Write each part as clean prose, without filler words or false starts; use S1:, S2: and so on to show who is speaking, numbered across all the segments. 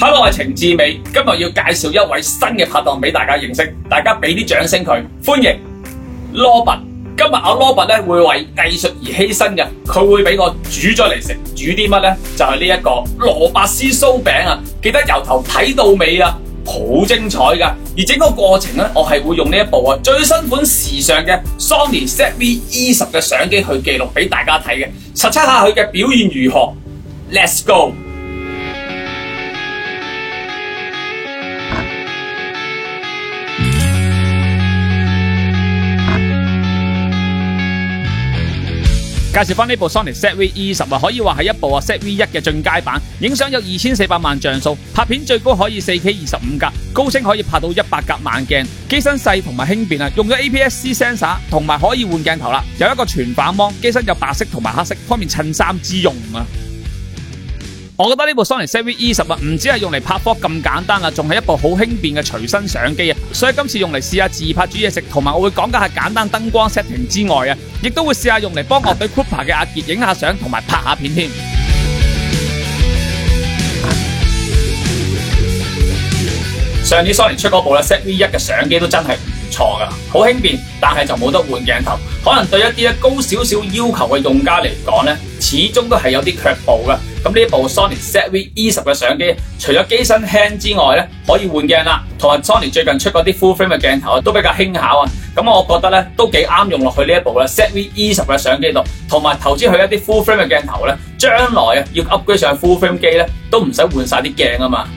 S1: Hello， 我係程志美，今日要介紹一位新嘅拍檔俾大家認識，大家俾啲掌聲佢，歡迎羅拔。今日阿羅拔咧會為藝術而犧牲嘅，佢會俾我煮咗嚟食，煮啲乜咧？就係呢一個蘿蔔絲酥餅啊！記得由頭睇到尾啊，好精彩噶！而整個過程咧，我係會用呢一部啊最新款時尚嘅 Sony ZV-E10 嘅相機去記錄俾大家睇嘅，實測下佢嘅表現如何。Let's go！介紹翻呢部 Sony ZV-E10 啊，可以話係一部ZV-1嘅進階版，影相有2400萬像素，拍片最高可以 4K 25格，高清可以拍到100格慢鏡，機身細同埋輕便啊，用咗 APS-C sensor 同埋可以換鏡頭啦，有一個全反芒，機身有白色同埋黑色，方便襯衫之用啊。我覺得呢部 Sony ZV-E10 啊，唔止係用嚟拍 vlog 咁簡單啊，仲係一部好輕便嘅隨身相機啊，所以今次用嚟試下自拍煮嘢食，同埋我會講解下簡單燈光 setting 之外啊，亦都會試下用嚟幫樂隊 Krupa 嘅阿傑影下相同埋拍下片添。上年 Sony 出嗰部ZV-1嘅相機都真係唔錯噶，好輕便，但係就冇得換鏡頭，可能對一啲高少少要求嘅用家嚟講咧，始終都係有啲卻步噶。咁呢部 Sony ZV-E10 嘅相機，除咗機身輕之外咧，可以換鏡啦，同埋 Sony 最近出嗰啲 full frame 嘅鏡頭都比較輕巧啊。咁我覺得咧都幾啱用落去呢一部ZV-E10 嘅相機度，同埋投資去一啲 full frame 嘅鏡頭咧，將來要 upgrade 上去 full frame 機咧，都唔使換晒啲鏡啊嘛。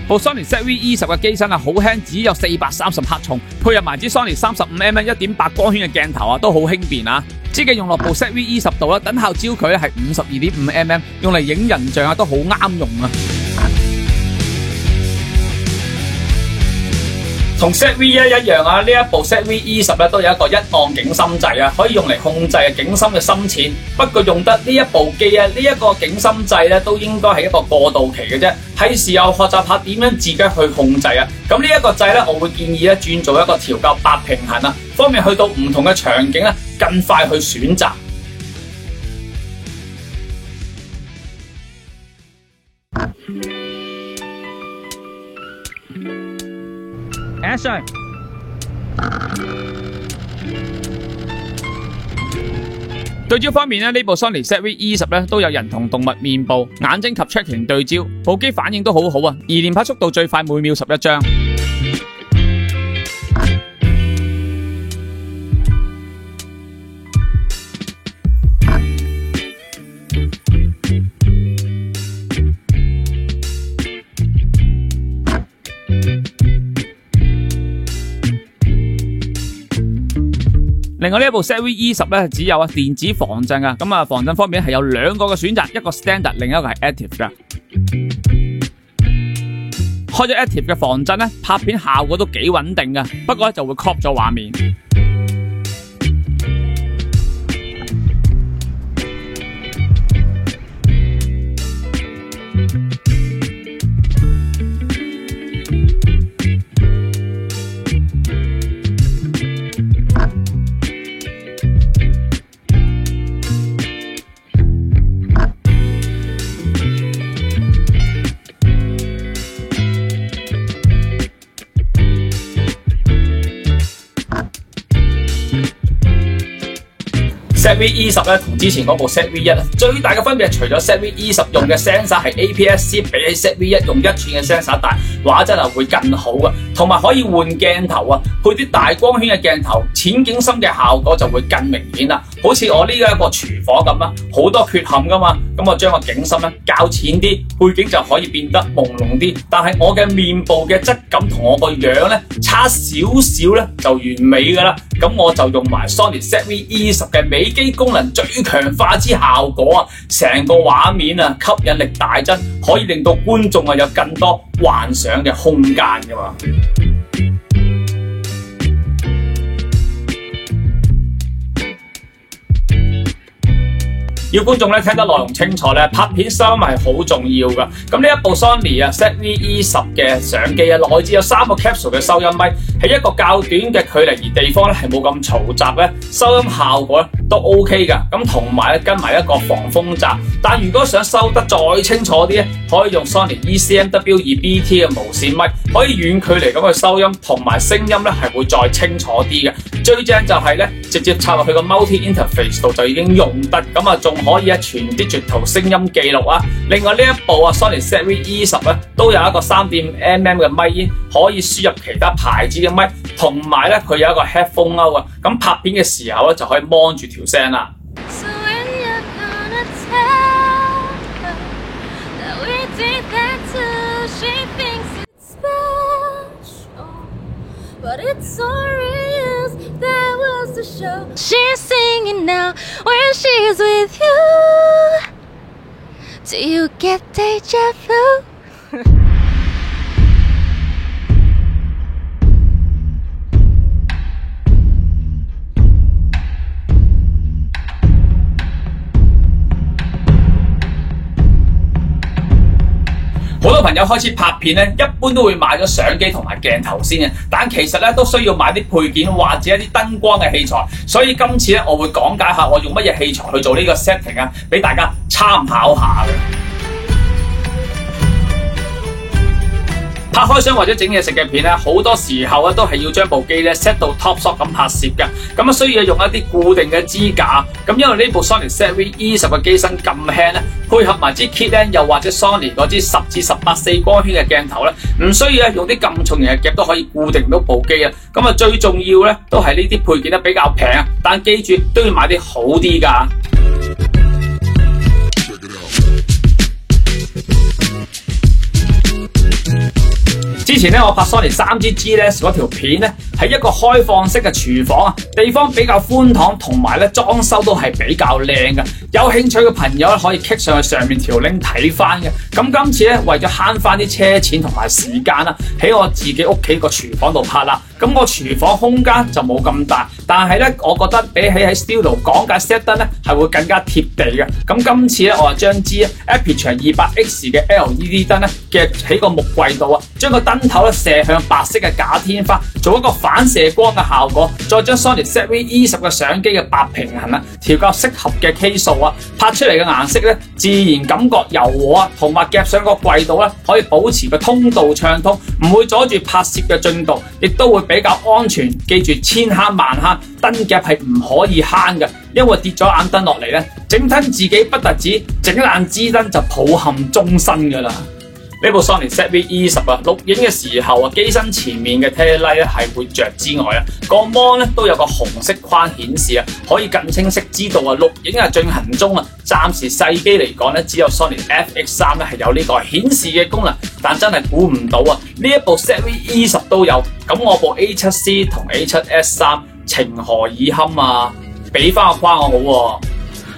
S1: 部 Sony ZV-E10 嘅機身啊，好輕，只有430克重，配合埋支 Sony 35mm 1.8光圈嘅鏡頭啊，都好輕便啊！支鏡用落部 ZV-E10 度啦，等效焦距咧係52.5mm， 用嚟影人像啊都好啱用啊！同 ZV-1 一樣啊，呢一部 ZV-E10 咧都有一個一按景深掣啊，可以用嚟控制景深嘅深淺。不過用得呢一部機啊，呢一個景深掣咧都應該係一個過渡期嘅啫，係時候學習下點樣自己去控制啊。咁呢一個掣咧，我會建議咧轉做一個調校8平衡啊，方便去到唔同嘅場景啊，更快去選擇。Action！ 對焦方面咧，呢部 Sony ZV-E10 咧都有人同動物面部、眼睛及 tracking 對焦，部機反應都好好啊，而連拍速度最快每秒11張。另外呢一部 ZV-E10 咧只有電子防震啊，咁防震方面係有兩個嘅選擇，一個 standard， 另一個係 active 噶。開咗 active 嘅防震咧，拍片效果都幾穩定噶，不過咧就會 crop 咗畫面。ZV-E10 咧同之前嗰部 ZV-1 最大嘅分別係，除咗 ZV-E10 用嘅 sensor 係 APS-C， 比起 ZV-1 用1寸嘅 sensor 大，畫質會更好啊，同埋可以換鏡頭啊，配啲大光圈嘅鏡頭，淺景深嘅效果就會更明顯啦。好似我呢一個廚房咁啦，好多缺陷噶嘛，咁我將個景深咧較淺啲，背景就可以變得朦朧啲，但係我嘅面部嘅質感同我個樣咧差少少咧就完美噶啦。咁我就用埋 Sony ZV-E10 嘅美肌功能最強化之效果啊，成個畫面啊吸引力大增，可以令到觀眾有更多幻想嘅空間噶嘛。要觀眾咧聽得內容清楚咧，拍片收音係好重要噶。咁呢一部 Sony ZV-E10嘅相機啊，內置有3個 capsule 嘅收音咪，喺一個較短嘅距離而地方咧係冇咁嘈雜咧，收音效果咧都 OK 噶。咁同埋咧跟埋一個防風閘。但如果想收得再清楚啲咧，可以用 Sony ECMW2BT 嘅無線咪，可以遠距離咁去收音，同埋聲音咧係會再清楚啲嘅。最正就係咧，直接插落去個 multi interface 度就已經用得，咁啊仲可以全 digital 聲音記錄啊。另外呢一部啊 Sony ZV-E10咧都有一個 3.5mm 嘅咪煙，可以輸入其他牌子嘅咪，同埋咧佢有一個 headphone out 啊，咁拍片嘅時候咧就可以 mon 住條聲啦。
S2: But it's so real, that was the show. She's singing now when she's with you. Do you get deja vu?
S1: 好多朋友開始拍片咧，一般都會買咗相機同埋鏡頭先嘅，但其實咧都需要買啲配件或者一啲燈光嘅器材，所以今次咧我會講解下我用乜嘢器材去做呢個 setting 啊，俾大家參考下嘅。拍開箱或者整嘢食嘅片咧，好多時候咧都係要將部機咧 set 到 top shot 咁拍攝嘅，咁啊需要用一啲固定嘅支架。咁因為呢部 Sony ZV-E10 嘅機身咁輕咧，配合埋支 kit 咧，又或者 Sony 嗰支10至18 4光圈嘅鏡頭咧，唔需要咧用啲咁重型嘅夾都可以固定到部機啊。咁啊最重要咧都係呢啲配件咧比較平啊，但記住都要買啲好啲㗎。之前咧，我拍 Sony 3支 G-Lens 嗰條片咧，係一個開放式嘅廚房啊，地方比較寬敞，同埋咧裝修都係比較靚嘅。有興趣嘅朋友咧，可以 click 上去上面條 link 睇翻嘅。咁今次咧，為咗慳翻啲車錢同埋時間啦，喺我自己屋企個廚房度拍啦。咁個廚房空間就冇咁大，但係咧，我覺得比起喺 studio 講解 set 燈咧，係會更加貼地嘅。咁今次咧，我就將支 Aperture 200X 嘅 LED 燈咧夾喺個木櫃度啊，將個燈頭咧射向白色嘅假天花，做一個反射光嘅效果。再將 Sony ZV-E10 嘅相機嘅白平衡啊，調校適合嘅 K 數啊，拍出嚟嘅顏色咧，自然感覺柔和啊，同埋夾上個櫃度咧，可以保持個通道暢通，唔會阻住拍攝嘅進度，亦都會比較安全。記住千慳萬慳，燈夾係唔可以慳嘅，因為跌咗眼燈落嚟咧，整親自己不特止，整爛支燈就抱憾終身噶啦。呢部 Sony ZV-E10 啊，錄影嘅時候啊，機身前面嘅 tail light 咧係會着之外啊，個 mon 咧都有個紅色框顯示啊，可以更清晰知道啊錄影係進行中啊。暫時細機嚟講咧，只有 Sony FX3 咧係有呢個顯示嘅功能，但真係估唔到啊！呢一部 ZV-E10 都有，咁我部 A7C 同 A7S3 情何以堪啊？俾翻個框我好喎。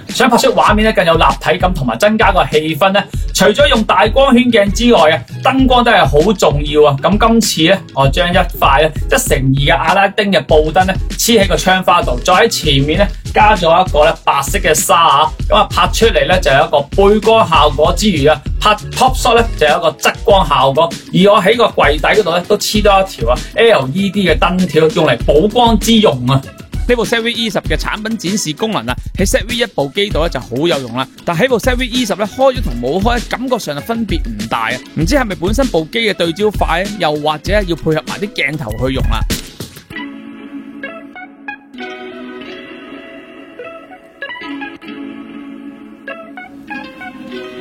S1: 想拍出畫面咧更有立體感同埋增加個氣氛咧，除咗用大光圈鏡之外啊，燈光都係好重要啊！咁今次咧，我將一塊咧1:2嘅阿拉丁嘅布燈咧黐喺個窗花度，再喺前面咧加咗一個咧白色嘅沙啊，咁啊拍出嚟咧就有一個背光效果之餘啊，拍 top shot 咧就有一個側光效果，而我喺個櫃底嗰度咧都黐多一條啊 LED 嘅燈條，用嚟補光之用啊！呢部 ZV-E10 嘅產品展示功能啊，喺 ZV-1 部機度咧就好有用啦。但喺部 ZV-E10 咧開咗同冇開，感覺上就分別唔大啊。唔知係咪本身部機嘅對焦快咧，又或者要配合埋啲鏡頭去用啦。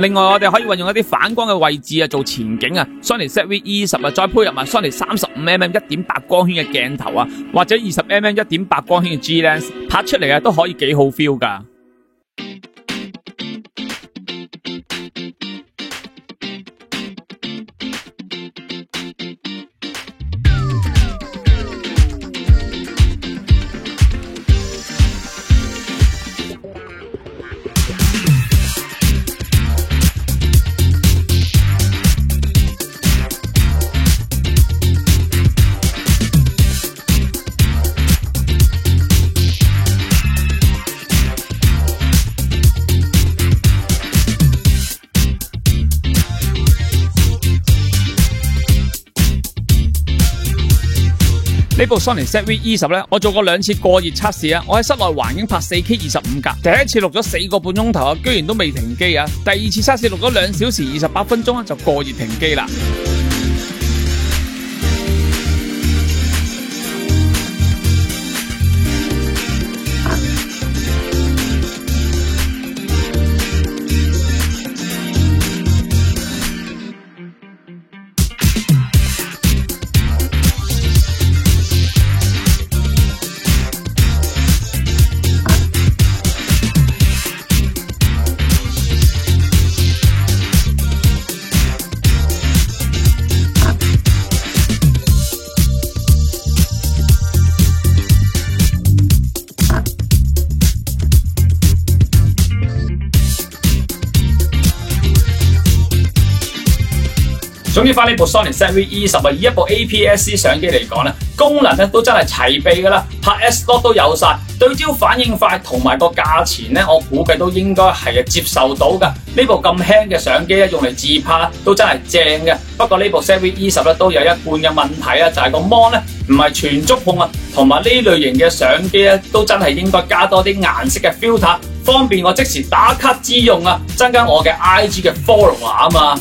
S1: 另外，我哋可以運用一啲反光嘅位置啊，做前景啊。Sony ZV-E10 啊，再配合埋 Sony 35mm 1.8光圈嘅鏡頭啊，或者 20mm 1.8光圈嘅 G-Lens， 拍出嚟啊都可以幾好 feel 㗎。呢部 Sony ZV-E10咧，我做過2次過熱測試啊！我喺室內環境拍 4K 25格，第一次錄咗4個半鐘頭啊，居然都未停機啊！第二次測試錄咗2小時28分鐘啊，就過熱停機啦。總之翻呢部 Sony ZV-E10以一部 APS-C 相機嚟講咧，功能咧都真係齊備噶啦，拍 S-Log 都有晒，對焦反應快同埋個價錢咧，我估計都應該係接受到噶。呢部咁輕嘅相機咧，用嚟自拍都真係正嘅。不過呢部 ZV-E10咧都有一半嘅問題啊，就係個 mon 咧唔係全觸控啊，同埋呢類型嘅相機咧都真係應該加多啲顏色嘅 filter，方便我即時打卡之用啊，增加我嘅 IG 嘅 follower 啊嘛。